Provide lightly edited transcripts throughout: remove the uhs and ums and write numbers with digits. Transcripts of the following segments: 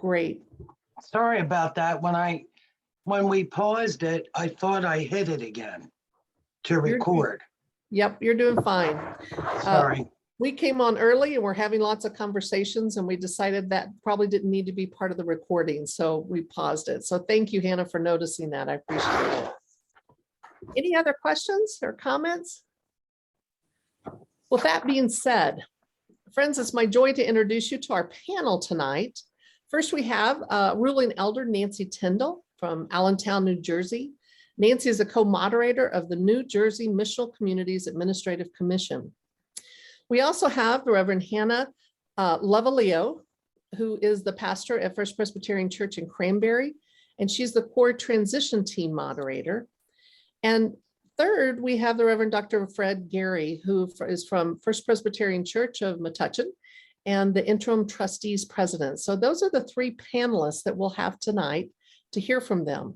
Great. Sorry about that. When we paused it, I thought I hit it again to record. Yep, you're doing fine. Sorry. We came on early and we're having lots of conversations and we decided that probably didn't need to be part of the recording, so we paused it. So thank you, Hannah, for noticing that. I appreciate it. Any other questions or comments? With that being said, friends, it's my joy to introduce you to our panel tonight. First, we have ruling elder Nancy Tyndall from Allentown, New Jersey. Nancy is a co-moderator of the New Jersey Missional Communities Administrative Commission. We also have the Reverend Hannah Lavaleo, who is the pastor at First Presbyterian Church in Cranberry, and she's the core transition team moderator. And third, we have the Reverend Dr. Fred Gary, who is from First Presbyterian Church of Metuchen and the interim trustees president. So those are the three panelists that we'll have tonight to hear from them.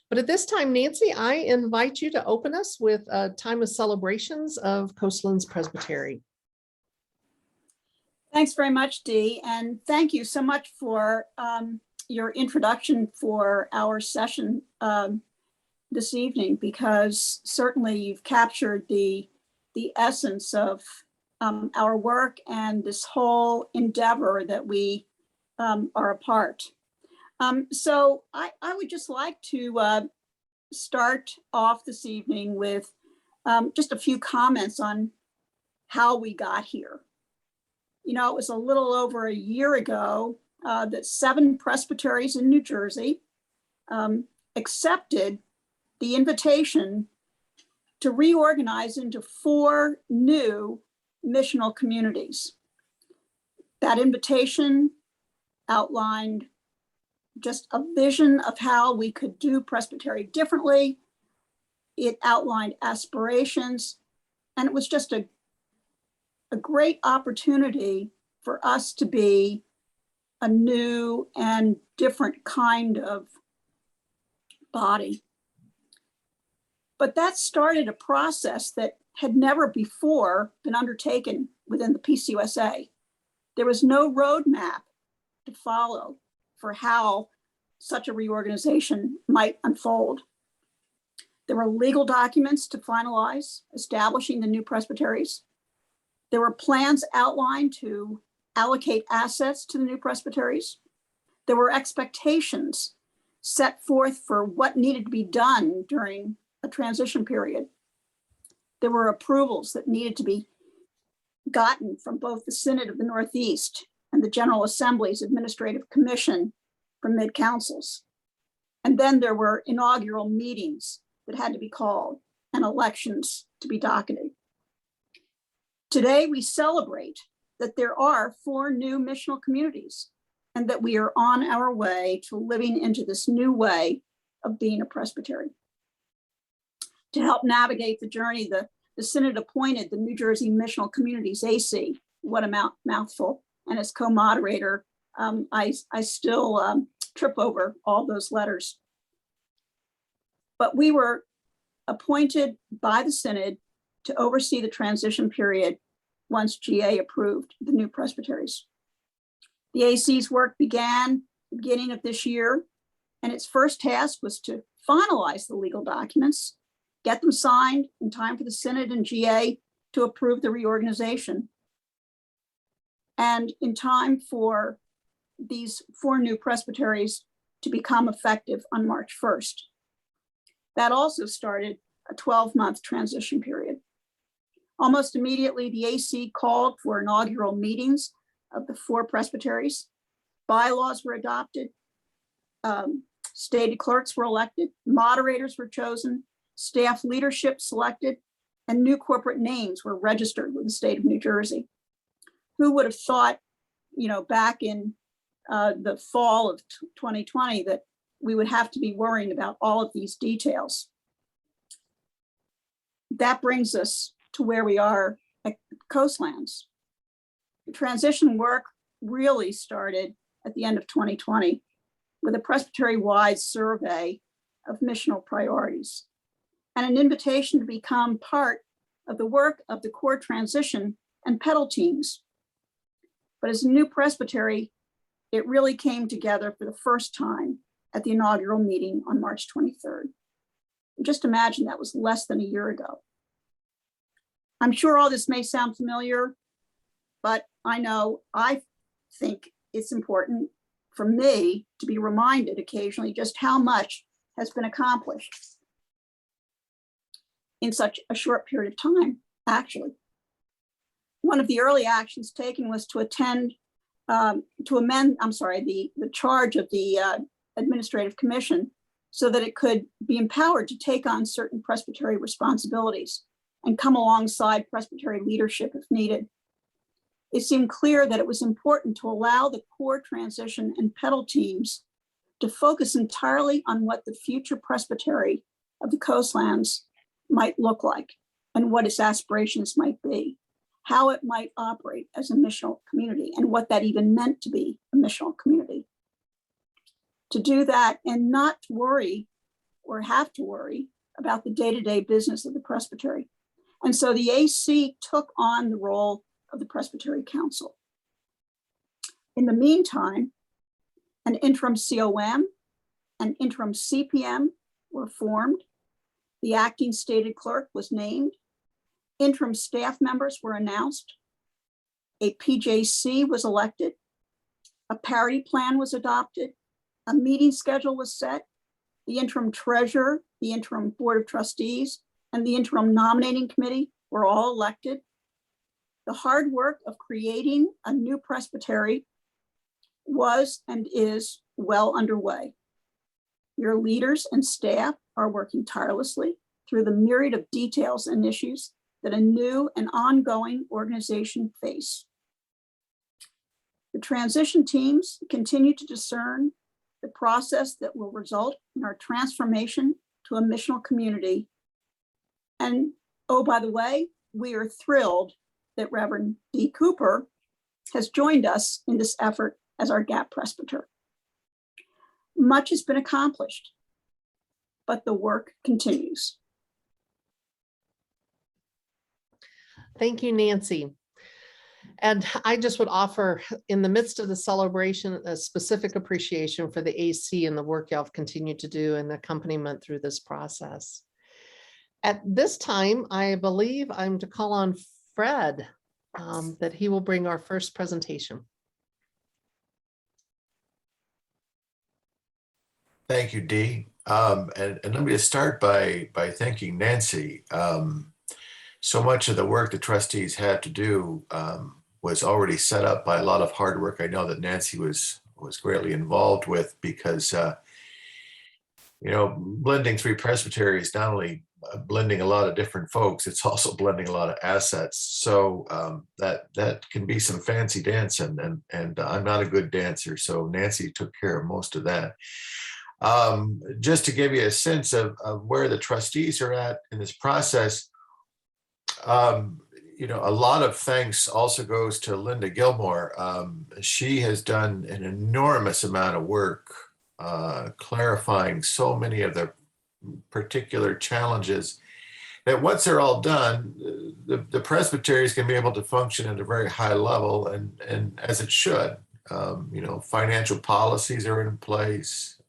But at this time, Nancy, I invite you to open us with a time of celebrations of Coastlands Presbytery. Thanks very much, Dee, and thank you so much for your introduction for our session this evening, because certainly you've captured the essence of our work and this whole endeavor that we are a part. So I would just like to start off this evening with just a few comments on how we got here. You know, it was a little over a year ago that 7 presbyteries in New Jersey accepted the invitation to reorganize into 4 new missional communities. That invitation outlined just a vision of how we could do Presbytery differently. It outlined aspirations, and it was just a great opportunity for us to be a new and different kind of body. But that started a process that had never before been undertaken within the PCUSA. There was no roadmap to follow for how such a reorganization might unfold. There were legal documents to finalize, establishing the new presbyteries. There were plans outlined to allocate assets to the new presbyteries. There were expectations set forth for what needed to be done during a transition period. There were approvals that needed to be gotten from both the Synod of the Northeast and the General Assembly's Administrative Commission from mid-councils. And then there were inaugural meetings that had to be called and elections to be docketed. Today, we celebrate that there are 4 new missional communities and that we are on our way to living into this new way of being a presbytery. To help navigate the journey, the Synod appointed the New Jersey Missional Communities AC, what a mouthful, and as co-moderator, I still trip over all those letters. But we were appointed by the Synod to oversee the transition period once GA approved the new presbyteries. The AC's work began at the beginning of this year, and its first task was to finalize the legal documents, get them signed in time for the Synod and GA to approve the reorganization, and in time for these 4 new presbyteries to become effective on March 1st. That also started a 12-month transition period. Almost immediately, the AC called for inaugural meetings of the 4 presbyteries. Bylaws were adopted, stated clerks were elected, moderators were chosen, staff leadership selected, and new corporate names were registered with the state of New Jersey. Who would have thought, you know, back in the fall of 2020 that we would have to be worrying about all of these details? That brings us to where we are at Coastlands. The transition work really started at the end of 2020 with a presbytery-wide survey of missional priorities and an invitation to become part of the work of the core transition and pedal teams. But as a new presbytery, it really came together for the first time at the inaugural meeting on March 23rd. Just imagine that was less than a year ago. I'm sure all this may sound familiar, but I think it's important for me to be reminded occasionally just how much has been accomplished in such a short period of time, actually. One of the early actions taken was to amend the charge of the administrative commission so that it could be empowered to take on certain presbytery responsibilities and come alongside presbytery leadership if needed. It seemed clear that it was important to allow the core transition and pedal teams to focus entirely on what the future presbytery of the Coastlands might look like and what its aspirations might be, how it might operate as a missional community, and what that even meant to be a missional community. To do that and not worry or have to worry about the day-to-day business of the presbytery. And so the AC took on the role of the Presbytery Council. In the meantime, an interim COM and interim CPM were formed. The acting stated clerk was named. Interim staff members were announced. A PJC was elected. A parity plan was adopted. A meeting schedule was set. The interim treasurer, the interim board of trustees, and the interim nominating committee were all elected. The hard work of creating a new presbytery was and is well underway. Your leaders and staff are working tirelessly through the myriad of details and issues that a new and ongoing organization face. The transition teams continue to discern the process that will result in our transformation to a missional community. And oh, by the way, we are thrilled that Reverend D. Cooper has joined us in this effort as our GAP presbyter. Much has been accomplished, but the work continues. Thank you, Nancy. And I just would offer, in the midst of the celebration, a specific appreciation for the AC and the work y'all have continued to do and the accompaniment through this process. At this time, I believe I'm to call on Fred, that he will bring our first presentation. Thank you, Dee. And let me just start by thanking Nancy. So much of the work the trustees had to do was already set up by a lot of hard work. I know that Nancy was greatly involved with, because blending three presbyteries, not only blending a lot of different folks, it's also blending a lot of assets. So that can be some fancy dancing, and I'm not a good dancer, so Nancy took care of most of that. Just to give you a sense of where the trustees are at in this process, a lot of thanks also goes to Linda Gilmore. She has done an enormous amount of work clarifying so many of the particular challenges that once they're all done, the presbytery is going to be able to function at a very high level, and as it should. Financial policies are in place.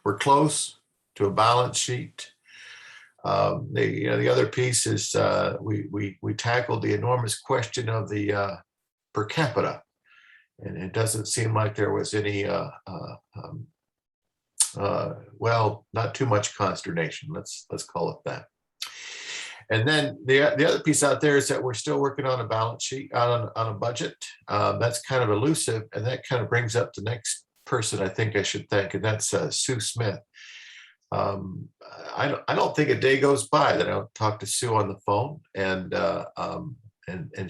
We're close to a balance sheet. The other piece is we tackled the enormous question of the per capita, and it doesn't seem like there was any not too much consternation. Let's call it that. And then the other piece out there is that we're still working on a balance sheet, on a budget. That's kind of elusive, and that kind of brings up the next person I think I should thank, and that's Sue Smith. I don't think a day goes by that I don't talk to Sue on the phone, and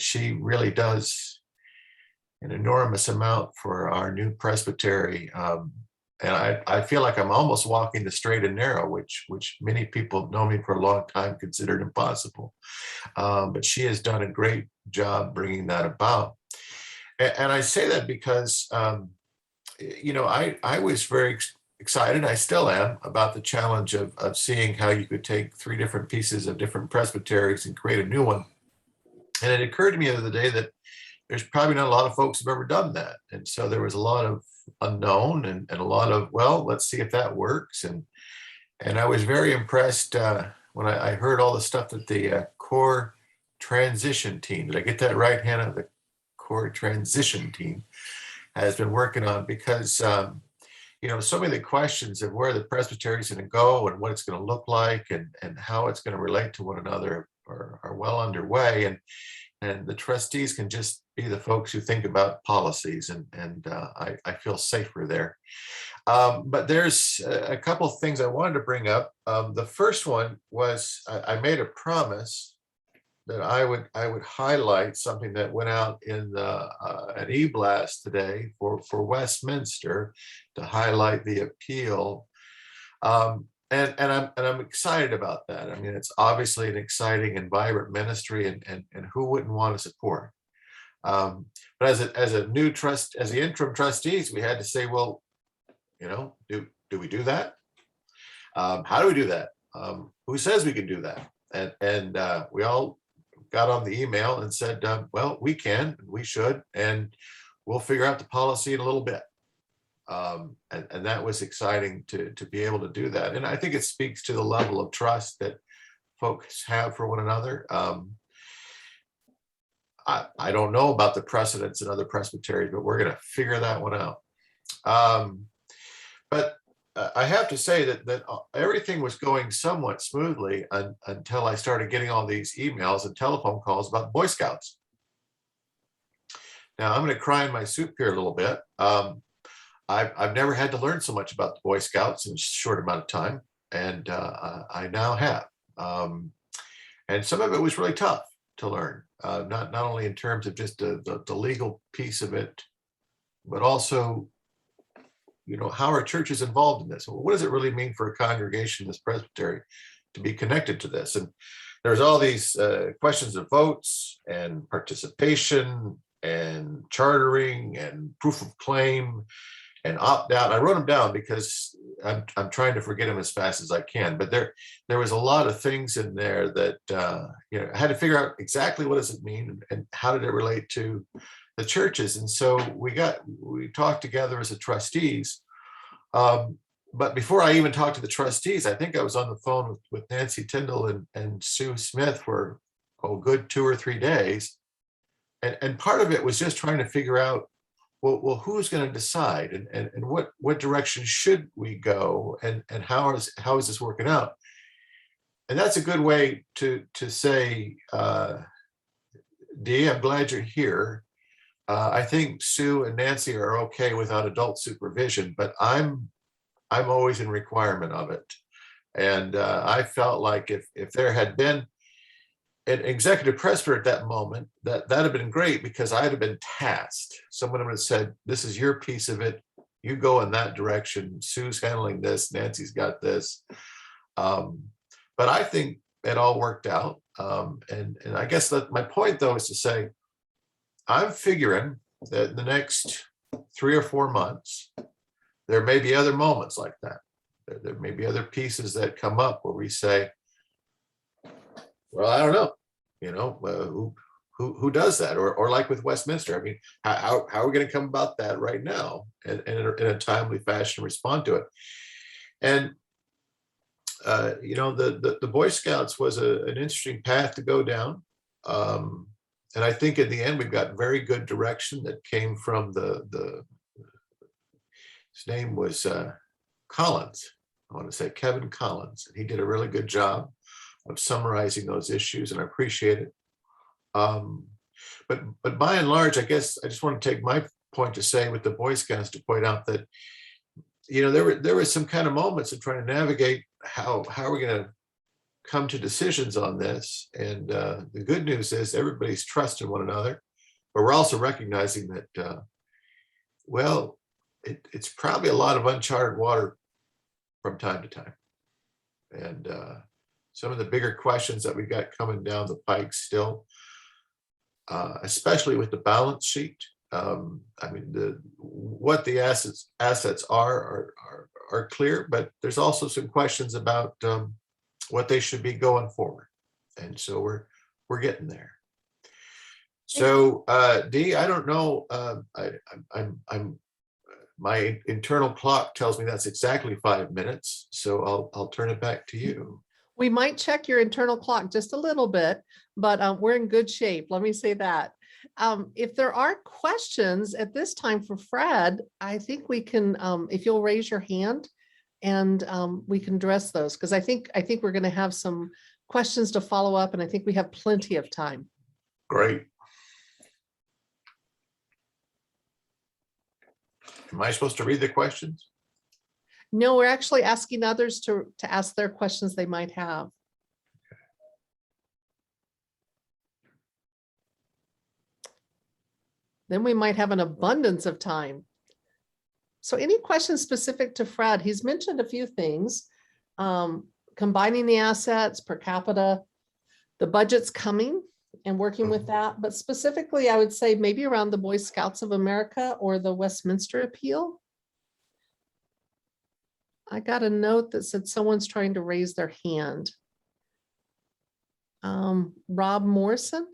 she really does an enormous amount for our new presbytery. And I feel like I'm almost walking the straight and narrow, which many people know me for a long time considered impossible. But she has done a great job bringing that about. And I say that because, I was very excited, I still am, about the challenge of seeing how you could take three different pieces of different presbyteries and create a new one. And it occurred to me the other day that there's probably not a lot of folks who've ever done that. And so there was a lot of unknown and a lot of, well, let's see if that works. And I was very impressed when I heard all the stuff that the core transition team, did I get that right, Hannah? The core transition team has been working on, because you know, so many of the questions of where the presbytery is going to go and what it's going to look like and how it's going to relate to one another are well underway. And the trustees can just be the folks who think about policies, and I feel safer there. But there's a couple of things I wanted to bring up. The first one was I made a promise that I would highlight something that went out in an e-blast today for Westminster to highlight the appeal. And I'm excited about that. I mean, it's obviously an exciting and vibrant ministry, and who wouldn't want to support? But as the interim trustees, we had to say, well, you know, do we do that? How do we do that? Who says we can do that? And we all got on the email and said, well, we can, we should, and we'll figure out the policy in a little bit. And that was exciting to be able to do that. And I think it speaks to the level of trust that folks have for one another. I don't know about the precedents in other presbyteries, but we're going to figure that one out. But I have to say that everything was going somewhat smoothly until I started getting all these emails and telephone calls about Boy Scouts. Now I'm going to cry in my soup here a little bit. I've never had to learn so much about the Boy Scouts in a short amount of time, and I now have. And some of it was really tough to learn, not only in terms of just the legal piece of it, but also, you know, how our church is involved in this. What does it really mean for a congregation, this presbytery, to be connected to this? And there's all these questions of votes and participation and chartering and proof of claim and opt out. I wrote them down because I'm trying to forget them as fast as I can. But there was a lot of things in there that you know, I had to figure out exactly what does it mean and how did it relate to the churches. And so we talked together as a trustees. But before I even talked to the trustees, I think I was on the phone with Nancy Tyndall and Sue Smith for a good 2 or 3 days. And part of it was just trying to figure out, well, who's going to decide and what direction should we go and how is this working out? And that's a good way to say, Dee, I'm glad you're here. I think Sue and Nancy are okay without adult supervision, but I'm always in requirement of it. And I felt like if there had been an executive presbyter at that moment, that'd have been great, because I'd have been tasked. Someone would have said, this is your piece of it. You go in that direction. Sue's handling this. Nancy's got this. But I think it all worked out. And I guess that my point, though, is to say, I'm figuring that in the next 3 or 4 months, there may be other moments like that. There may be other pieces that come up where we say, well, I don't know, you know, who does that? Or like with Westminster, I mean, how are we going to come about that right now and in a timely fashion respond to it? And, you know, the Boy Scouts was an interesting path to go down. And I think in the end, we've got very good direction that came from his name was Collins. I want to say Kevin Collins. And he did a really good job of summarizing those issues, and I appreciate it. But by and large, I guess I just want to take my point to say with the Boy Scouts to point out that, you know, there were some kind of moments of trying to navigate how are we going to come to decisions on this. And the good news is everybody's trusting one another, but we're also recognizing that, well, it's probably a lot of uncharted water from time to time. And some of the bigger questions that we got coming down the pike still, especially with the balance sheet. I mean, what the assets are clear, but there's also some questions about what they should be going forward. And so we're getting there. So, Dee, I don't know, I'm, my internal clock tells me that's exactly 5 minutes, so I'll turn it back to you. We might check your internal clock just a little bit, but we're in good shape. Let me say that. If there are questions at this time for Fred, I think we can, if you'll raise your hand and we can address those, because I think we're going to have some questions to follow up, and I think we have plenty of time. Great. Am I supposed to read the questions? No, we're actually asking others to ask their questions they might have. Then we might have an abundance of time. So any questions specific to Fred? He's mentioned a few things, combining the assets per capita, the budget's coming and working with that. But specifically, I would say maybe around the Boy Scouts of America or the Westminster appeal. I got a note that said someone's trying to raise their hand. Rob Morrison?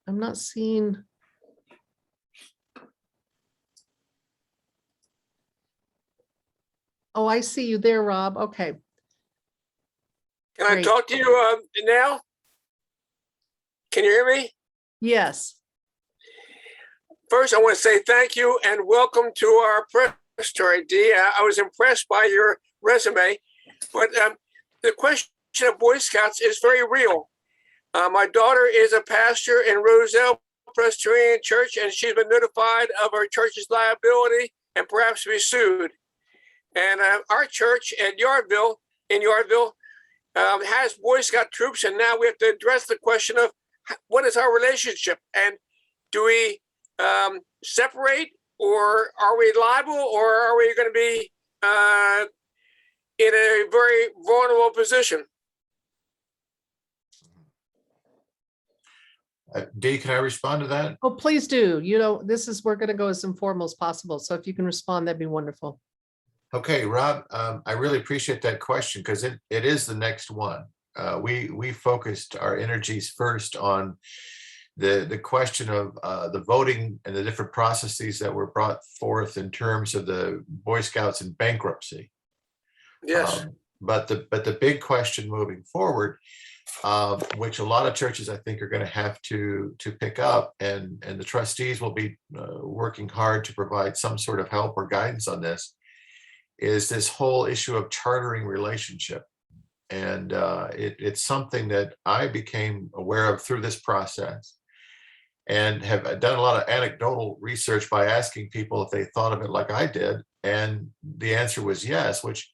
I'm not seeing. Oh, I see you there, Rob. Okay. Can I Great. talk to you now? Can you hear me? Yes. First, I want to say thank you and welcome to our Presbytery, Dee. I was impressed by your resume, but the question of Boy Scouts is very real. My daughter is a pastor in Roselle Presbyterian Church, and she's been notified of her church's liability and perhaps be sued. And our church at Yardville, has Boy Scout troops, and now we have to address the question of what is our relationship, and do we separate, or are we liable, or are we going to be in a very vulnerable position? Dee, can I respond to that? Oh, please do. You know, we're going to go as informal as possible. So if you can respond, that'd be wonderful. Okay, Rob, I really appreciate that question because it is the next one. We focused our energies first on the question of the voting and the different processes that were brought forth in terms of the Boy Scouts in bankruptcy. Yes. But the big question moving forward, which a lot of churches I think are going to have to pick up, and the trustees will be working hard to provide some sort of help or guidance on this, is this whole issue of chartering relationship. And it's something that I became aware of through this process and have done a lot of anecdotal research by asking people if they thought of it like I did. And the answer was yes, which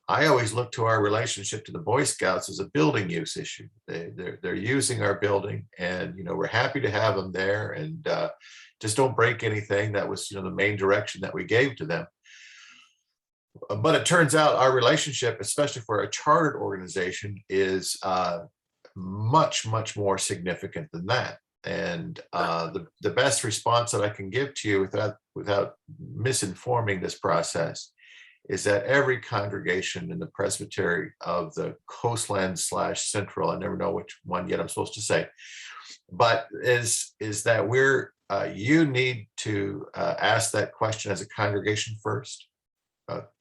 I always look to our relationship to the Boy Scouts as a building use issue. They're using our building, and we're happy to have them there, and just don't break anything. That was the main direction that we gave to them. But it turns out our relationship, especially for a chartered organization, is much, much more significant than that. And the best response that I can give to you without misinforming this process is that every congregation in the Presbytery of the Coastlands / Central, I never know which one yet I'm supposed to say, but is that you need to ask that question as a congregation first.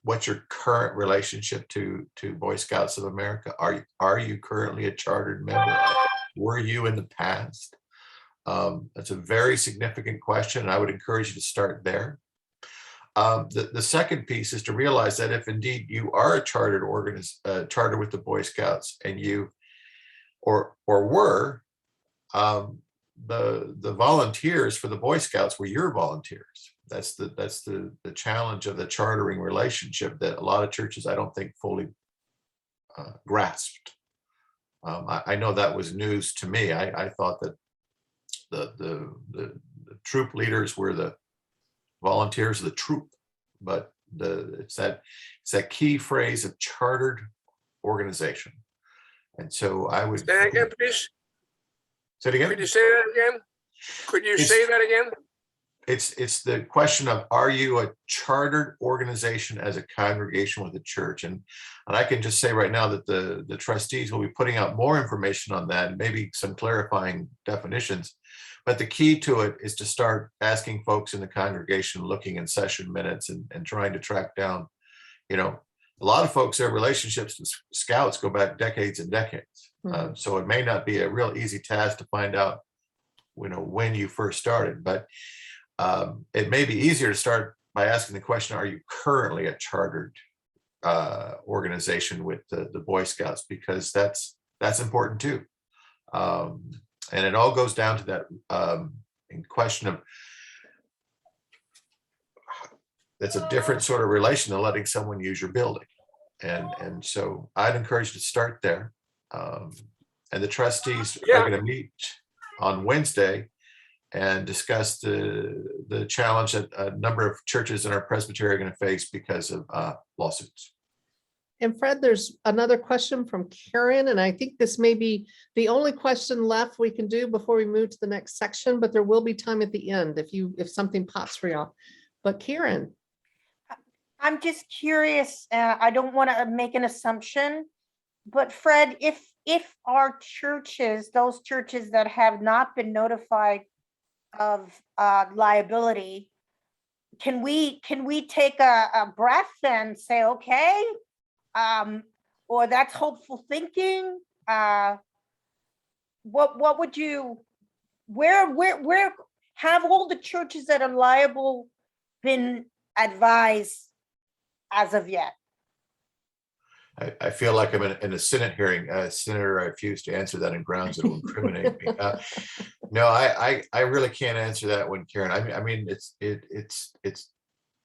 What's your current relationship to Boy Scouts of America? Are you currently a chartered member? Were you in the past? That's a very significant question, and I would encourage you to start there. The second piece is to realize that if indeed you are a chartered charter with the Boy Scouts, and you or were, the volunteers for the Boy Scouts were your volunteers. That's the challenge of the chartering relationship that a lot of churches I don't think fully grasped. I know that was news to me. I thought that the troop leaders were the volunteers of the troop, but it's that key phrase of chartered organization. And so I would Say that again, please. say it again. Could you say that again? Could you say that again? it's the question of, are you a chartered organization as a congregation with a church? And I can just say right now that the trustees will be putting out more information on that, and maybe some clarifying definitions. But the key to it is to start asking folks in the congregation, looking in session minutes and trying to track down, a lot of folks, their relationships with scouts go back decades and decades. Mhm. So it may not be a real easy task to find out, when you first started, but it may be easier to start by asking the question, are you currently a chartered organization with the Boy Scouts? Because that's important too. And it all goes down to that question of, that's a different sort of relation than letting someone use your building. And so I'd encourage you to start there. And the trustees are going to meet on Wednesday and discuss the challenge that a number of churches in our Presbytery are going to face because of lawsuits. And Fred, there's another question from Karen, and I think this may be the only question left we can do before we move to the next section, but there will be time at the end if something pops for y'all. But Karen. I'm just curious, I don't want to make an assumption, but Fred, if our churches, those churches that have not been notified of liability, can we take a breath and say, okay, or that's hopeful thinking? What would you, where have all the churches that are liable been advised as of yet? I feel like I'm in a Senate hearing. Senator, I refuse to answer that in grounds that will incriminate me. No, I really can't answer that one, Karen. I mean, it's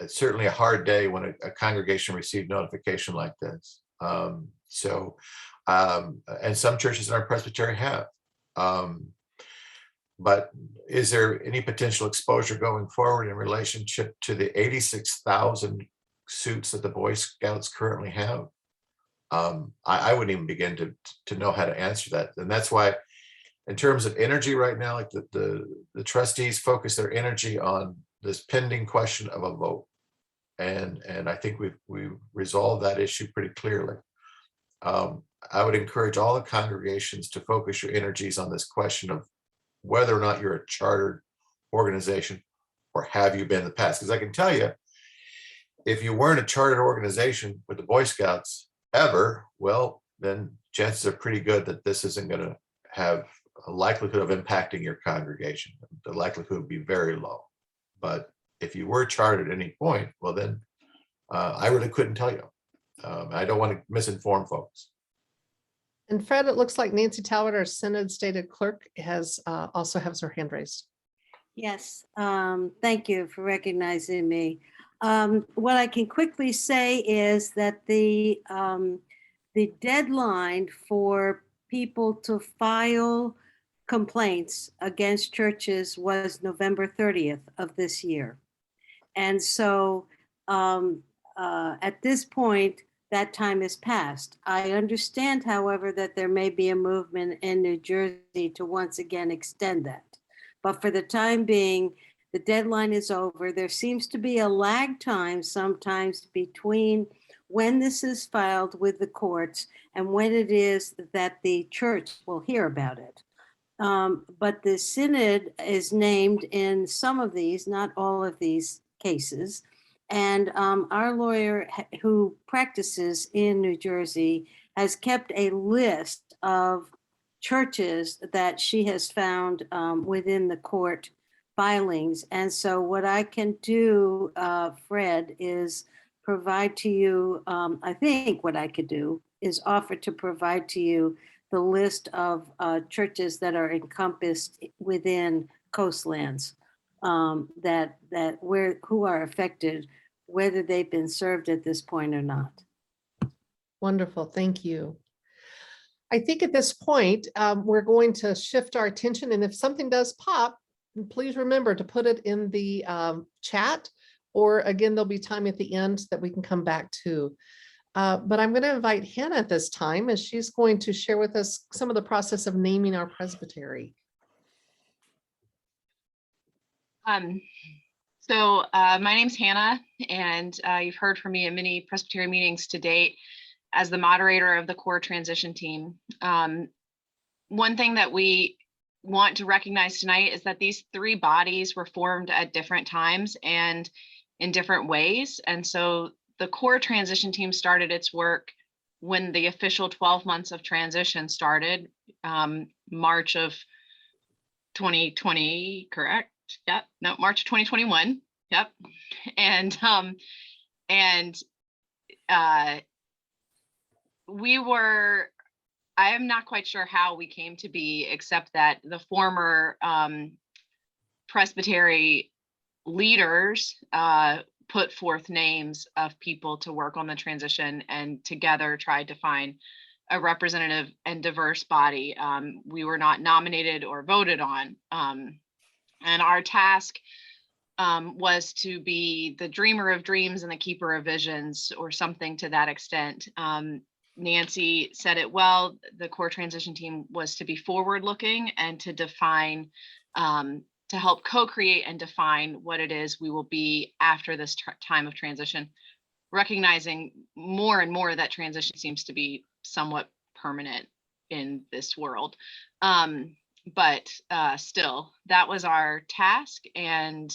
certainly a hard day when a congregation received notification like this. And some churches in our Presbytery have. But is there any potential exposure going forward in relationship to the 86,000 suits that the Boy Scouts currently have? I wouldn't even begin to know how to answer that. And that's why, in terms of energy right now, like the trustees focus their energy on this pending question of a vote. And I think we've resolved that issue pretty clearly. I would encourage all the congregations to focus your energies on this question of whether or not you're a chartered organization, or have you been in the past? Because I can tell you, if you weren't a chartered organization with the Boy Scouts ever, well, then chances are pretty good that this isn't going to have a likelihood of impacting your congregation. The likelihood would be very low. But if you were chartered at any point, well, then I really couldn't tell you. I don't want to misinform folks. And Fred, it looks like Nancy Talbot, our Synod Stated Clerk, also has her hand raised. Yes, thank you for recognizing me. What I can quickly say is that the deadline for people to file complaints against churches was November 30th of this year. And so at this point, that time is passed. I understand, however, that there may be a movement in New Jersey to once again extend that. But for the time being, the deadline is over. There seems to be a lag time sometimes between when this is filed with the courts and when it is that the church will hear about it. But the synod is named in some of these, not all of these cases. And our lawyer who practices in New Jersey has kept a list of churches that she has found within the court filings. And so what I can do, Fred, is provide to you, I think what I could do is offer to provide to you the list of churches that are encompassed within Coastlands who are affected, whether they've been served at this point or not. Wonderful, thank you. I think at this point, we're going to shift our attention, and if something does pop, please remember to put it in the chat, or again, there'll be time at the end that we can come back to. But I'm going to invite Hannah at this time, as she's going to share with us some of the process of naming our presbytery. My name's Hannah, and you've heard from me in many Presbytery meetings to date as the moderator of the core transition team. One thing that we want to recognize tonight is that these three bodies were formed at different times and in different ways. And so the core transition team started its work when the official 12 months of transition started, March of 2020, correct? Yep. No, March 2021. Yep. And I am not quite sure how we came to be, except that the former Presbytery leaders put forth names of people to work on the transition, and together tried to find a representative and diverse body. We were not nominated or voted on. And our task was to be the dreamer of dreams and the keeper of visions, or something to that extent. Nancy said it well. The core transition team was to be forward looking and to define, to help co-create and define what it is we will be after this time of transition, recognizing more and more that transition seems to be somewhat permanent in this world. But still, that was our task, and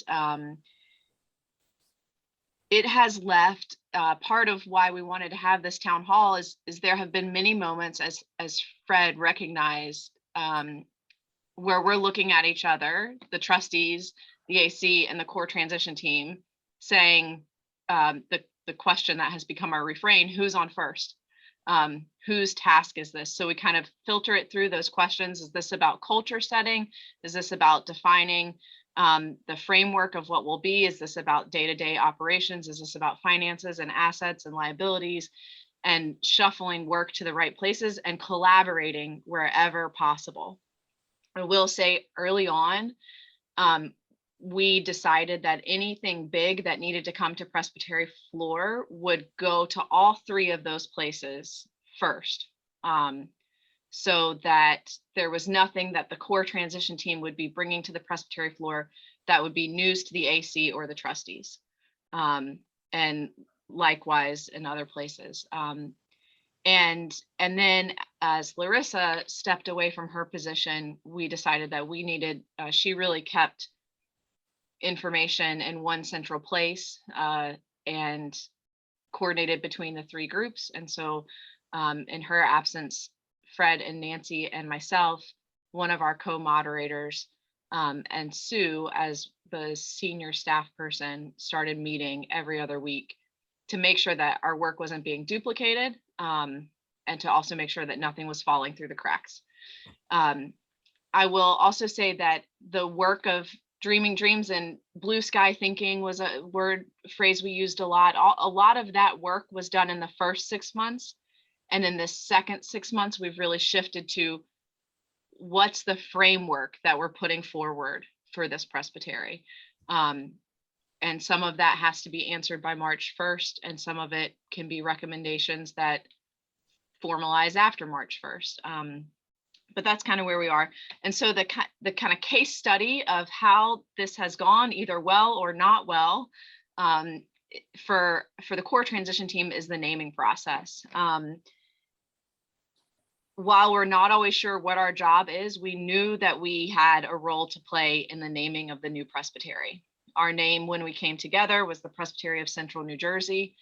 it has left part of why we wanted to have this town hall is there have been many moments, as Fred recognized, where we're looking at each other, the trustees, the AC, and the core transition team, saying the question that has become our refrain: who's on first? Whose task is this? So we kind of filter it through those questions. Is this about culture setting? Is this about defining the framework of what will be? Is this about day-to-day operations? Is this about finances and assets and liabilities, and shuffling work to the right places and collaborating wherever possible? I will say early on, we decided that anything big that needed to come to Presbytery floor would go to all three of those places first, so that there was nothing that the core transition team would be bringing to the Presbytery floor that would be news to the AC or the trustees, and likewise in other places. And then as Larissa stepped away from her position, we decided that we needed, she really kept information in one central place and coordinated between the three groups. And so in her absence, Fred and Nancy and myself, one of our co-moderators, and Sue as the senior staff person, started meeting every other week to make sure that our work wasn't being duplicated, and to also make sure that nothing was falling through the cracks. I will also say that the work of dreaming dreams and blue sky thinking was a phrase we used a lot. A lot of that work was done in the first 6 months. And in the second 6 months, we've really shifted to what's the framework that we're putting forward for this Presbytery. And some of that has to be answered by March 1st, and some of it can be recommendations that formalize after March 1st. But that's kind of where we are. And so the kind of case study of how this has gone, either well or not well, for the core transition team is the naming process. While we're not always sure what our job is, we knew that we had a role to play in the naming of the new Presbytery. Our name when we came together was the Presbytery of Central New Jersey.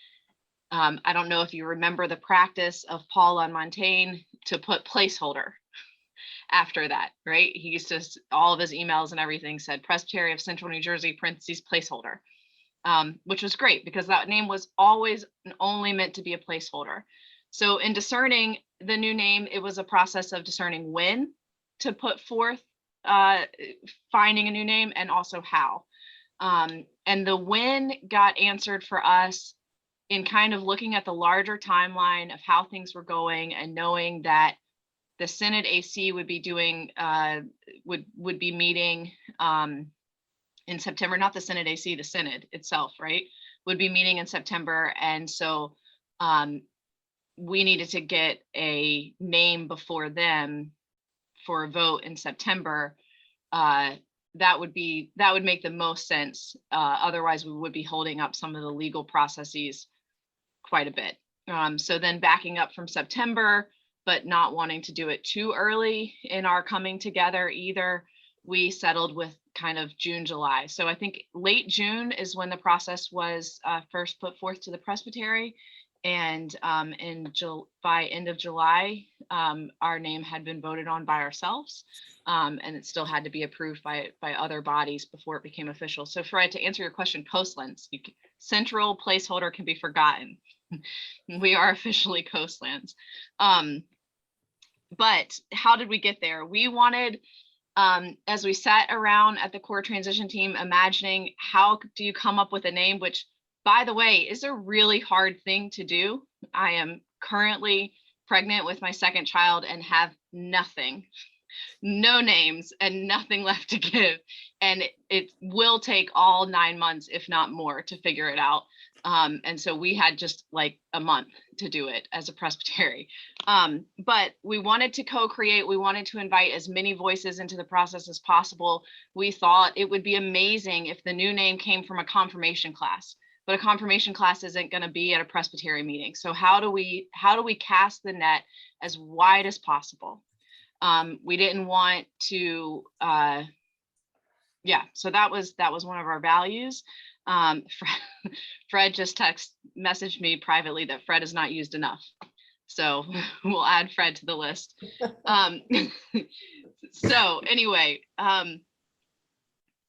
I don't know if you remember the practice of Paul on Montaigne to put placeholder after that, right? He used to, all of his emails and everything said Presbytery of Central New Jersey, parentheses, placeholder, which was great because that name was always and only meant to be a placeholder. So in discerning the new name, it was a process of discerning when to put forth finding a new name, and also how. And the when got answered for us in kind of looking at the larger timeline of how things were going, and knowing that the Synod AC would be doing, would be meeting in September, not the Synod AC, the Synod itself, right? Would be meeting in September. And so we needed to get a name before them for a vote in September. that would make the most sense. Otherwise, we would be holding up some of the legal processes quite a bit. So then backing up from September, but not wanting to do it too early in our coming together either, we settled with kind of June, July. So I think late June is when the process was first put forth to the Presbytery. And by end of July, our name had been voted on by ourselves. And it still had to be approved by other bodies before it became official. So Fred, to answer your question, Coastlands, central placeholder can be forgotten. We are officially Coastlands. But how did we get there? We wanted, as we sat around at the core transition team, imagining how do you come up with a name, which, by the way, is a really hard thing to do. I am currently pregnant with my second child and have nothing, no names and nothing left to give. And it will take all 9 months, if not more, to figure it out. And so we had just like a month to do it as a presbytery. But we wanted to co-create, we wanted to invite as many voices into the process as possible. We thought it would be amazing if the new name came from a confirmation class, but a confirmation class isn't going to be at a presbytery meeting. So how do we cast the net as wide as possible? We didn't want to, so that was one of our values. Fred just messaged me privately that Fred is not used enough. So we'll add Fred to the list. So anyway,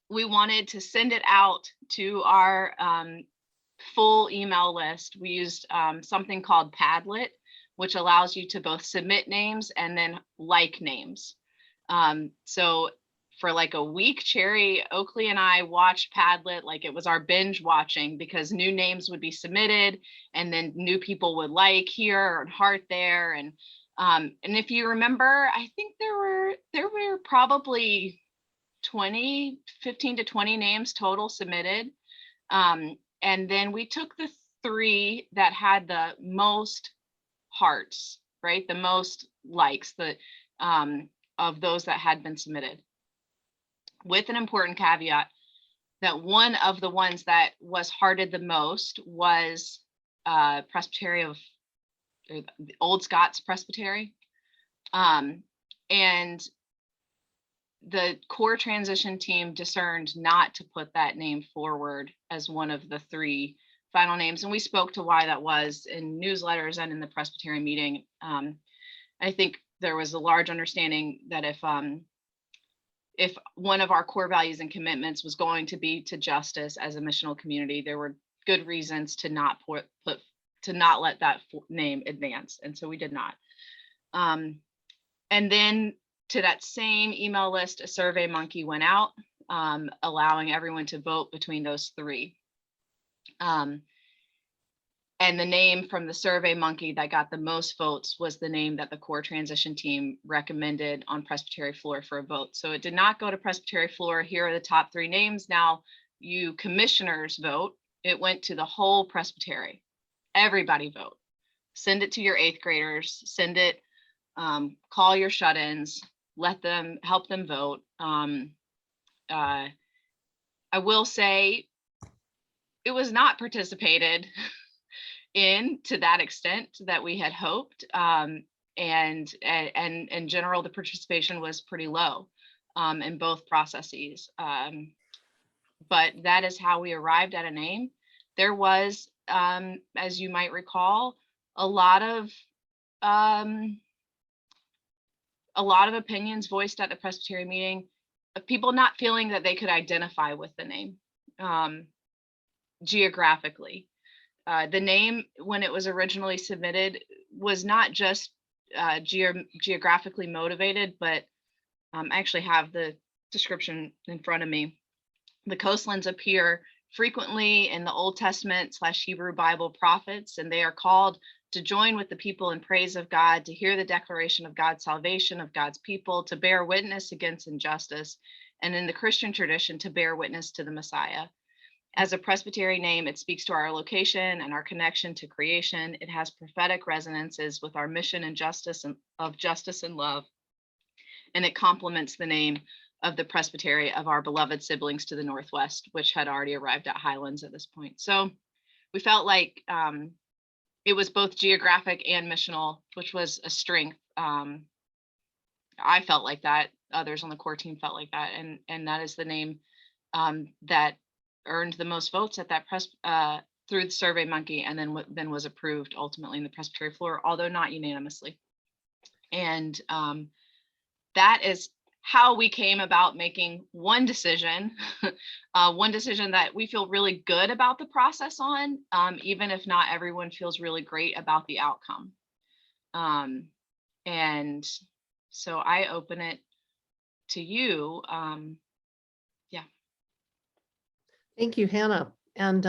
we wanted to send it out to our full email list. We used something called Padlet, which allows you to both submit names and then like names. So for like a week, Cherry, Oakley, and I watched Padlet like it was our binge watching, because new names would be submitted and then new people would like here and heart there. And if you remember, I think there were probably 15 to 20 names total submitted. And then we took the 3 that had the most hearts, right? The most likes of those that had been submitted, with an important caveat that one of the ones that was hearted the most was Presbytery of the Old Scots Presbytery. And the core transition team discerned not to put that name forward as one of the 3 final names. And we spoke to why that was in newsletters and in the Presbytery meeting. I think there was a large understanding that if one of our core values and commitments was going to be to justice as a missional community, there were good reasons to not let that name advance. And so we did not. And then to that same email list, a Survey Monkey went out, allowing everyone to vote between those 3. And the name from the Survey Monkey that got the most votes was the name that the core transition team recommended on Presbytery floor for a vote. So it did not go to Presbytery floor. Here are the top 3 names. Now you commissioners vote. It went to the whole Presbytery. Everybody vote. Send it to your 8th graders. Send it. Call your shut-ins. Help them vote. I will say it was not participated in to that extent that we had hoped. And in general, the participation was pretty low in both processes. But that is how we arrived at a name. There was, as you might recall, a lot of opinions voiced at the Presbytery meeting of people not feeling that they could identify with the name geographically. The name, when it was originally submitted, was not just geographically motivated, but I actually have the description in front of me. The Coastlands appear frequently in the Old Testament / Hebrew Bible prophets, and they are called to join with the people in praise of God, to hear the declaration of God's salvation of God's people, to bear witness against injustice, and in the Christian tradition, to bear witness to the Messiah. As a Presbytery name, it speaks to our location and our connection to creation. It has prophetic resonances with our mission and justice and love, and it complements the name of the presbytery of our beloved siblings to the northwest, which had already arrived at Highlands at this point. So we felt like it was both geographic and missional, which was a strength. I felt like that. Others on the core team felt like that, and that is the name that earned the most votes at that through the Survey Monkey, and then was approved ultimately in the presbytery floor, although not unanimously. And that is how we came about making one decision, one decision that we feel really good about the process on, even if not everyone feels really great about the outcome. And so I open it to you. Yeah. Thank you, Hannah. And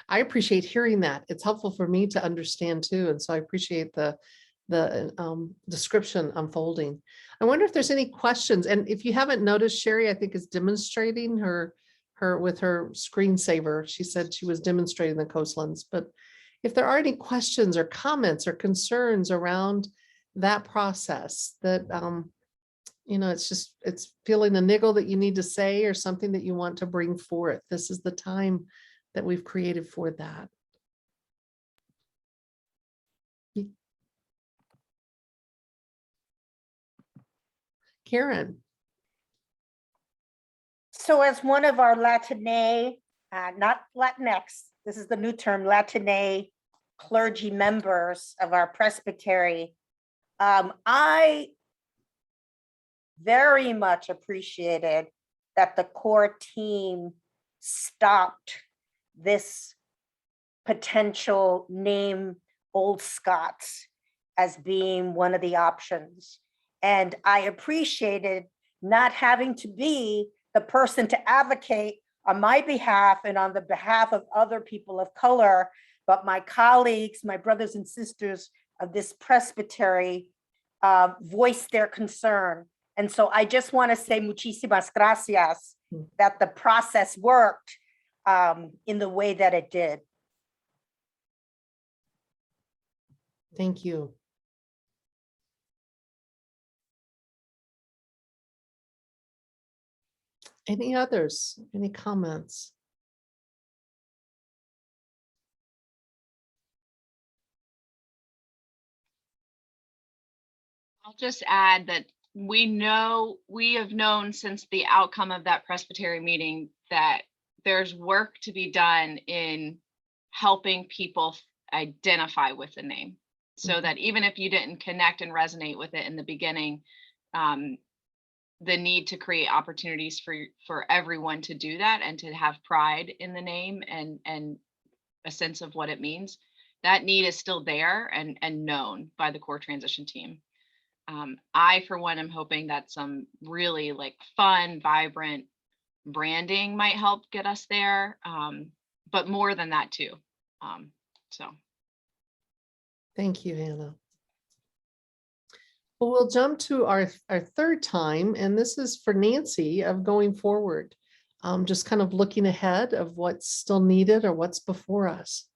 I appreciate hearing that. It's helpful for me to understand too. And so I appreciate the description unfolding. I wonder if there's any questions. And if you haven't noticed, Sherry, I think is demonstrating her with her screensaver. She said she was demonstrating the Coastlands. But if there are any questions or comments or concerns around that process, that it's feeling a niggle that you need to say or something that you want to bring forth. This is the time that we've created for that. Karen. So as one of our Latine, not Latinx, this is the new term, Latine clergy members of our presbytery, I very much appreciated that the core team stopped this potential name Old Scots as being one of the options. And I appreciated not having to be the person to advocate on my behalf and on the behalf of other people of color, but my colleagues, my brothers and sisters of this presbytery voiced their concern. And so I just want to say muchísimas gracias that the process worked in the way that it did. Thank you. Any others? Any comments? I'll just add that we have known since the outcome of that presbytery meeting that there's work to be done in helping people identify with the name, so that even if you didn't connect and resonate with it in the beginning, the need to create opportunities for everyone to do that and to have pride in the name and a sense of what it means. That need is still there and known by the core transition team. I, for one, am hoping that some really fun, vibrant branding might help get us there, but more than that too. So. Thank you, Hannah. Well, we'll jump to our third time, and this is for Nancy of going forward, just kind of looking ahead of what's still needed or what's before us.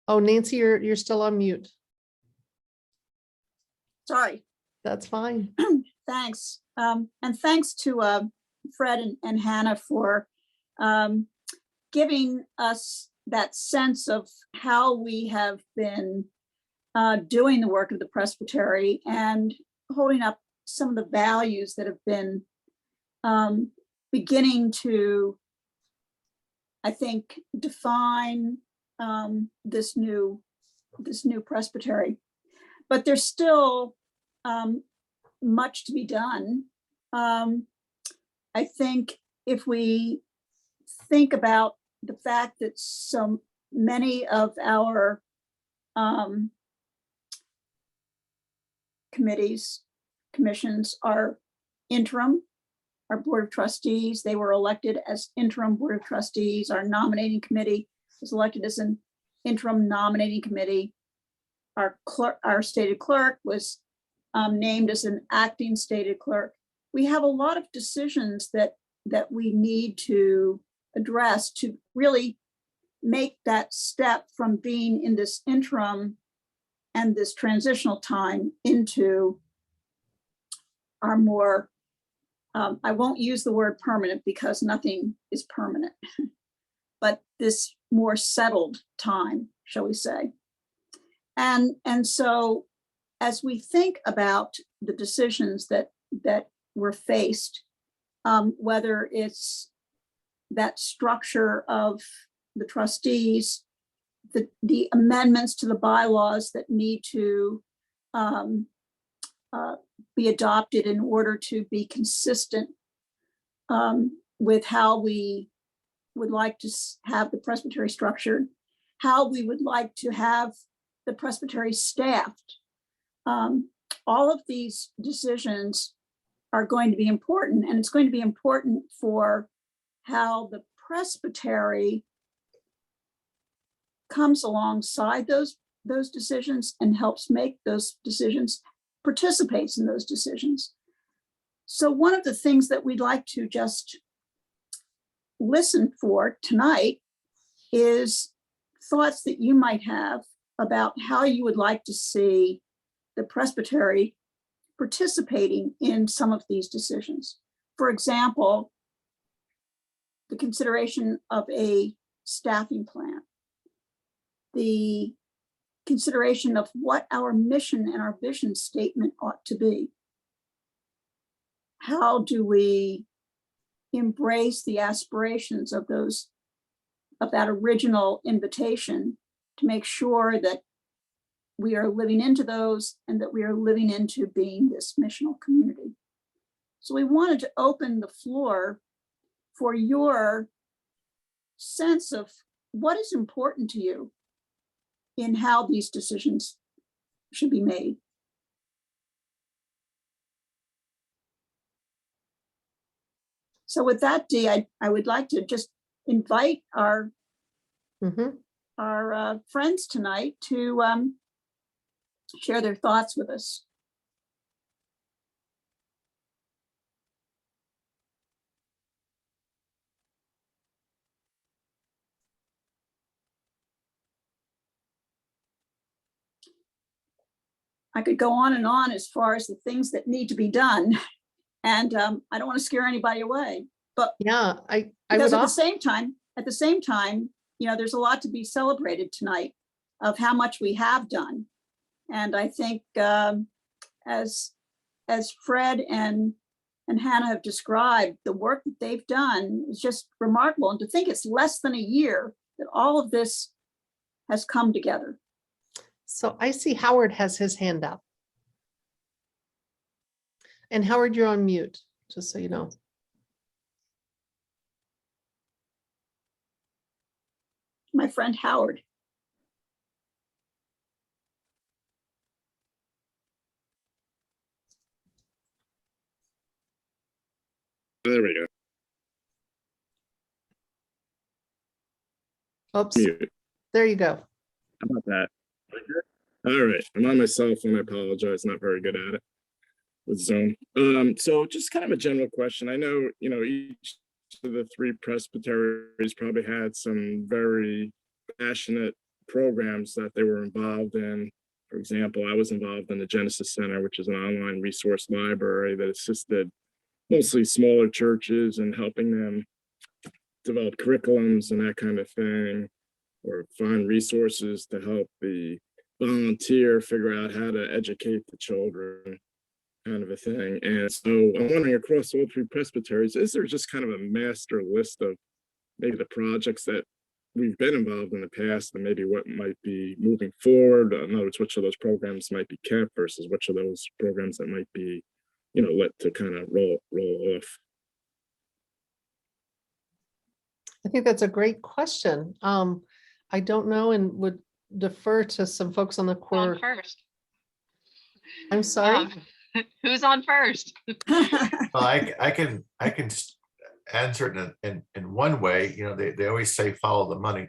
Oh, Nancy, you're still on mute. Sorry. That's fine. Thanks. And thanks to Fred and Hannah for giving us that sense of how we have been doing the work of the presbytery and holding up some of the values that have been beginning to, I think, define this new presbytery. But there's still much to be done. I think if we think about the fact that so many of our commissions are interim, our board of trustees, they were elected as interim board of trustees. Our nominating committee was elected as an interim nominating committee. Our clerk, our stated clerk was named as an acting stated clerk. We have a lot of decisions that we need to address to really make that step from being in this interim and this transitional time into are more, I won't use the word permanent because nothing is permanent, but this more settled time, shall we say. And so as we think about the decisions that we're faced, whether it's that structure of the trustees, the amendments to the bylaws that need to be adopted in order to be consistent with how we would like to have the presbytery structured, how we would like to have the presbytery staffed. All of these decisions are going to be important, and it's going to be important for how the presbytery comes alongside those decisions and helps make those decisions, participates in those decisions. So one of the things that we'd like to just listen for tonight is thoughts that you might have about how you would like to see the presbytery participating in some of these decisions. For example, the consideration of a staffing plan, the consideration of what our mission and our vision statement ought to be. How do we embrace the aspirations of that original invitation to make sure that we are living into those and that we are living into being this missional community. So we wanted to open the floor for your sense of what is important to you in how these decisions should be made. So with that, Dee, I would like to just invite our friends tonight to share their thoughts with us. I could go on and on as far as the things that need to be done. And I don't want to scare anybody away, but Yeah, I because would at the also, same time, you know, there's a lot to be celebrated tonight of how much we have done. And I think as Fred and Hannah have described, the work that they've done is just remarkable. And to think it's less than a year that all of this has come together. so I see Howard has his hand up. And Howard, you're on mute, just so you know. My friend Howard. There we go. Oops, Mute. there you go. How about that? All right. I'm on my cell phone. I apologize. Not very good at it with Zoom. So just kind of a general question. I know, you know, each of the three presbyteries probably had some very passionate programs that they were involved in. For example, I was involved in the Genesis Center, which is an online resource library that assisted mostly smaller churches and helping them develop curriculums and that kind of thing, or find resources to help the volunteer figure out how to educate the children, kind of a thing. And so I'm wondering, across all three presbyteries, is there just kind of a master list of maybe the projects that we've been involved in the past and maybe what might be moving forward? In other words, which of those programs might be kept versus which of those programs that might be, you know, let to kind of roll off? I think that's a great question. I don't know and would defer to some folks on the Who's on core. first? I'm sorry. Who's on first? Well, I can answer it in one way. You know, they always say follow the money.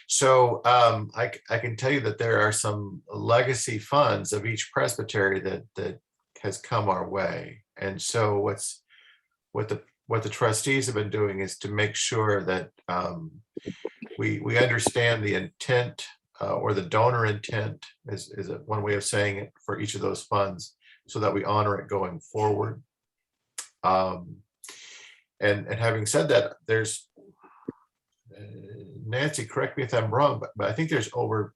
So I can tell you that there are some legacy funds of each presbytery that has come our way. And so what the trustees have been doing is to make sure that we understand the intent or the donor intent is one way of saying it for each of those funds, so that we honor it going forward. And having said that, there's, Nancy, correct me if I'm wrong, but I think there's over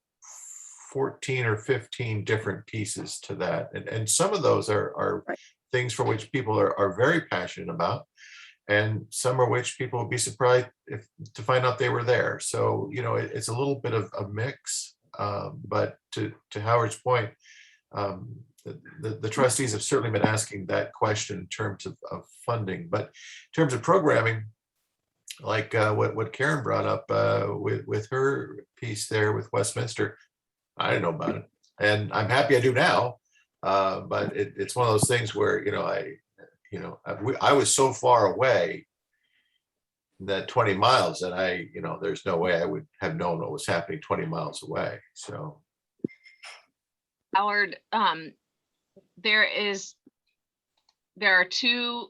14 or 15 different pieces to that. And some of those are Right. things for which people are very passionate about. And some of which people would be surprised to find out they were there. So, it's a little bit of a mix. But to Howard's point, the trustees have certainly been asking that question in terms of funding. But in terms of programming, like what Karen brought up with her piece there with Westminster, I didn't know about it, and I'm happy I do now. But it's one of those things where I was so far away that 20 miles that there's no way I would have known what was happening 20 miles away. So, Howard, there are two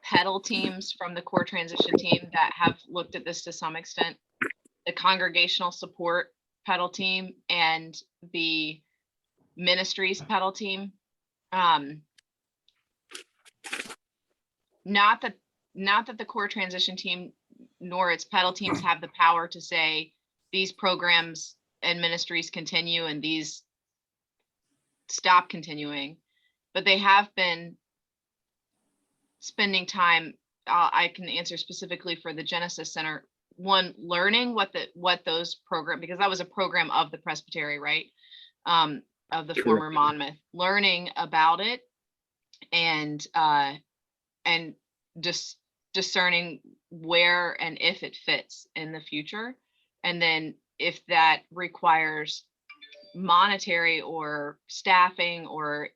pedal teams from the core transition team that have looked at this to some extent. The congregational support pedal team and the ministries pedal team. Not that the core transition team nor its pedal teams have the power to say these programs and ministries continue and these stop continuing, but they have been spending time. I can answer specifically for the Genesis Center. One, learning what those program, because that was a program of the Presbytery, right? Of the former Monmouth, learning about it and just discerning where and if it fits in the future. And then if that requires monetary or staffing or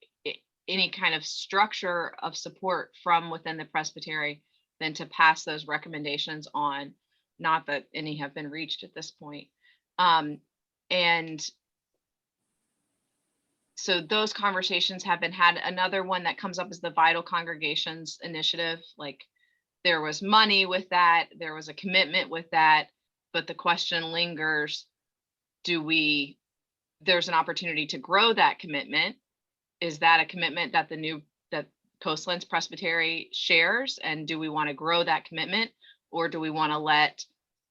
any kind of structure of support from within the Presbytery, then to pass those recommendations on, not that any have been reached at this point. And so those conversations have been had. Another one that comes up is the Vital Congregations Initiative. Like, there was money with that, there was a commitment with that, but the question lingers, there's an opportunity to grow that commitment. Is that a commitment that that Coastlands Presbytery shares? And do we want to grow that commitment, or do we want to let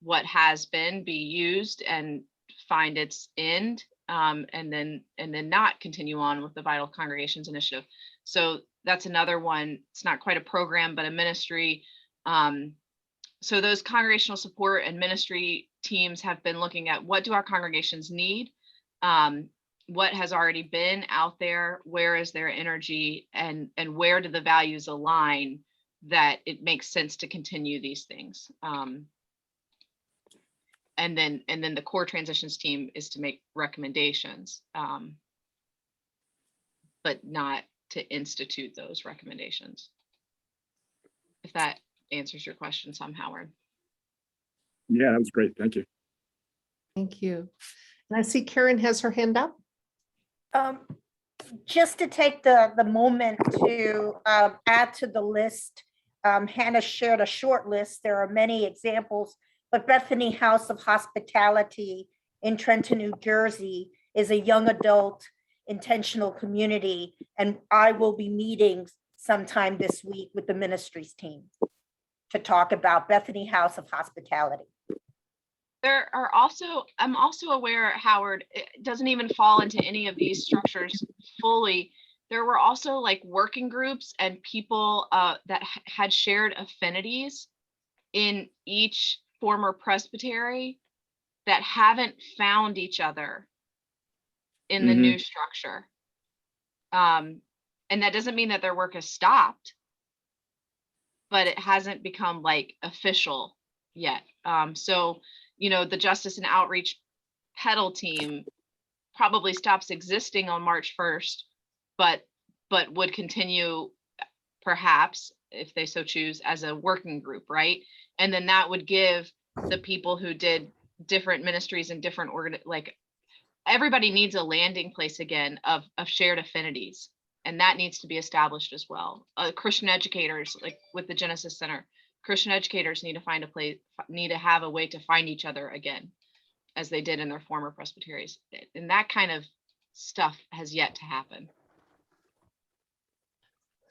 what has been be used and find its end, and then not continue on with the Vital Congregations Initiative? So that's another one. It's not quite a program, but a ministry. So those congregational support and ministry teams have been looking at, what do our congregations need? What has already been out there? Where is their energy, and where do the values align that it makes sense to continue these things? And then the core transitions team is to make recommendations, but not to institute those recommendations. If that answers your question somehow, Howard. Yeah, that was great. Thank you. Thank you. And I see Karen has her hand up. Just to take the moment to add to the list, Hannah shared a short list. There are many examples, but Bethany House of Hospitality in Trenton, New Jersey is a young adult intentional community, and I will be meeting sometime this week with the ministries team to talk about Bethany House of Hospitality. I'm also aware, Howard, it doesn't even fall into any of these structures fully. There were also like working groups and people that had shared affinities in each former presbytery that haven't found each other in the new structure. And that doesn't mean that their work has stopped, but it hasn't become like official yet. So the Justice and Outreach pedal team probably stops existing on March 1st, but would continue, perhaps, if they so choose, as a working group, right? And then that would give the people who did different ministries and different everybody needs a landing place again of shared affinities, and that needs to be established as well. Christian educators, like with the Genesis Center, Christian educators need to have a way to find each other again, as they did in their former presbyteries. And that kind of stuff has yet to happen.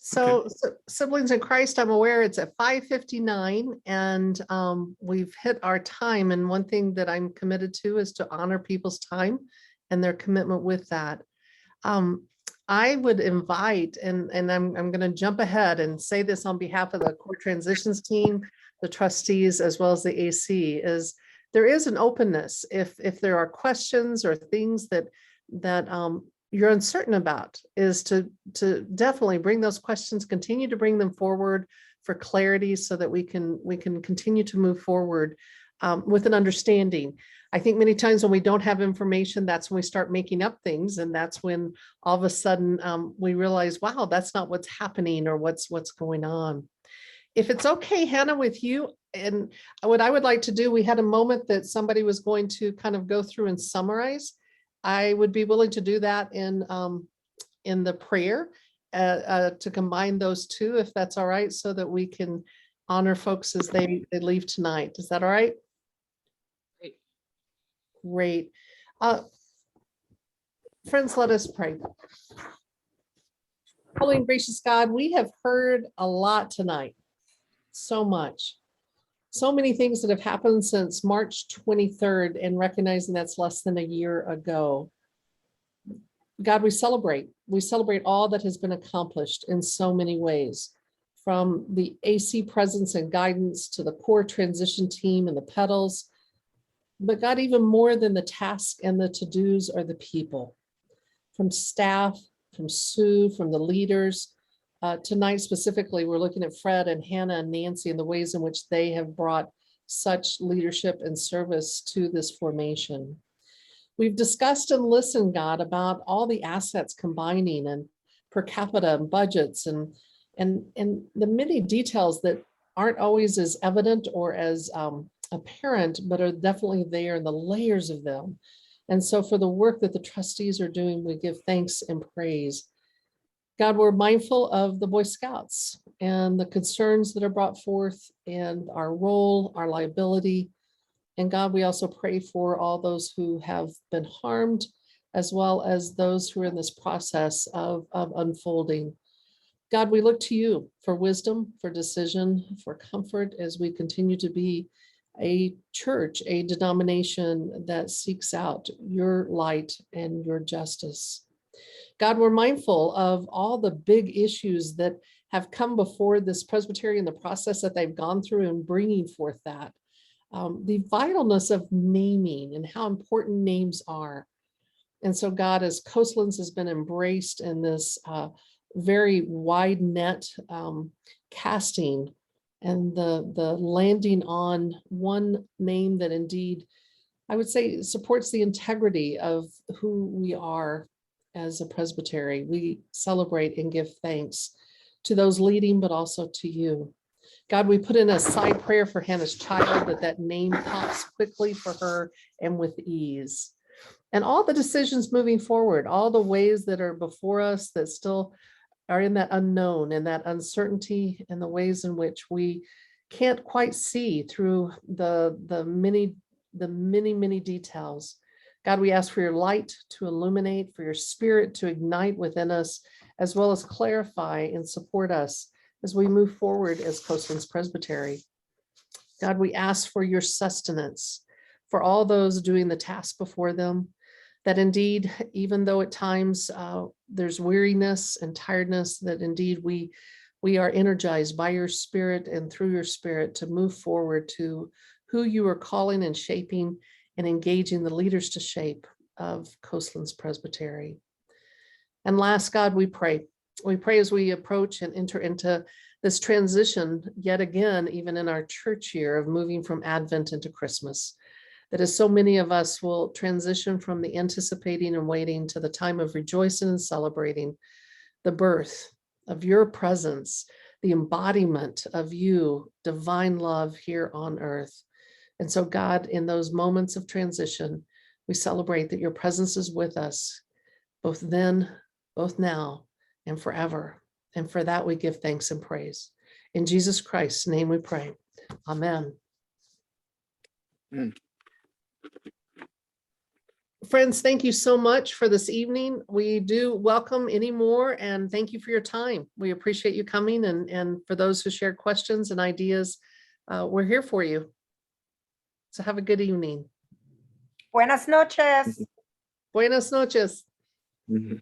So siblings in Christ, I'm aware it's at 5:59 and we've hit our time. And one thing that I'm committed to is to honor people's time and their commitment with that. I would invite, and I'm going to jump ahead and say this on behalf of the core transitions team, the trustees, as well as the AC, is there is an openness if there are questions or things that you're uncertain about, is to definitely bring those questions, continue to bring them forward for clarity so that we can continue to move forward with an understanding. I think many times when we don't have information, that's when we start making up things. And that's when all of a sudden we realize, wow, that's not what's happening or what's going on. If it's okay, Hannah, with you, and what I would like to do, we had a moment that somebody was going to kind of go through and summarize. I would be willing to do that in the prayer to combine those two, if that's all right, so that we can honor folks as they leave tonight. Is that all right? Great. Friends, let us pray. Holy and gracious God, we have heard a lot tonight. So much. So many things that have happened since March 23rd, and recognizing that's less than a year ago. God, we celebrate all that has been accomplished in so many ways, from the AC presence and guidance to the core transition team and the pedals. But God, even more than the task and the to-dos are the people, from staff, from Sue, from the leaders. Tonight specifically, we're looking at Fred and Hannah and Nancy and the ways in which they have brought such leadership and service to this formation. We've discussed and listened, God, about all the assets combining and per capita and budgets and the many details that aren't always as evident or as apparent, but are definitely there in the layers of them. And so for the work that the trustees are doing, we give thanks and praise. God, we're mindful of the Boy Scouts and the concerns that are brought forth and our role, our liability. And God, we also pray for all those who have been harmed, as well as those who are in this process of unfolding. God, we look to you for wisdom, for decision, for comfort as we continue to be a church, a denomination that seeks out your light and your justice. God, we're mindful of all the big issues that have come before this Presbytery and the process that they've gone through in bringing forth that. The vitalness of naming and how important names are. And so God, as Coastlands has been embraced in this very wide net casting and the landing on one name that indeed, I would say, supports the integrity of who we are as a presbytery. We celebrate and give thanks to those leading, but also to you. God, we put in a side prayer for Hannah's child, that name pops quickly for her and with ease. And all the decisions moving forward, all the ways that are before us that still are in that unknown and that uncertainty, and the ways in which we can't quite see through the many details. God, we ask for your light to illuminate, for your spirit to ignite within us, as well as clarify and support us as we move forward as Coastlands Presbytery. God, we ask for your sustenance for all those doing the task before them, that indeed, even though at times there's weariness and tiredness, that indeed we are energized by your spirit and through your spirit to move forward to who you are calling and shaping and engaging the leaders to shape of Coastlands Presbytery. And last, God, we pray as we approach and enter into this transition yet again, even in our church year of moving from Advent into Christmas, that as so many of us will transition from the anticipating and waiting to the time of rejoicing and celebrating the birth of your presence, the embodiment of you, divine love here on earth. And so, God, in those moments of transition, we celebrate that your presence is with us, both then, both now, and forever. And for that, we give thanks and praise. In Jesus Christ's name we pray. Amen. Friends, thank you so much for this evening. We do welcome any more, and thank you for your time. We appreciate you coming, and for those who shared questions and ideas, we're here for you. So have a good evening. Buenas noches. Buenas noches. Mhm.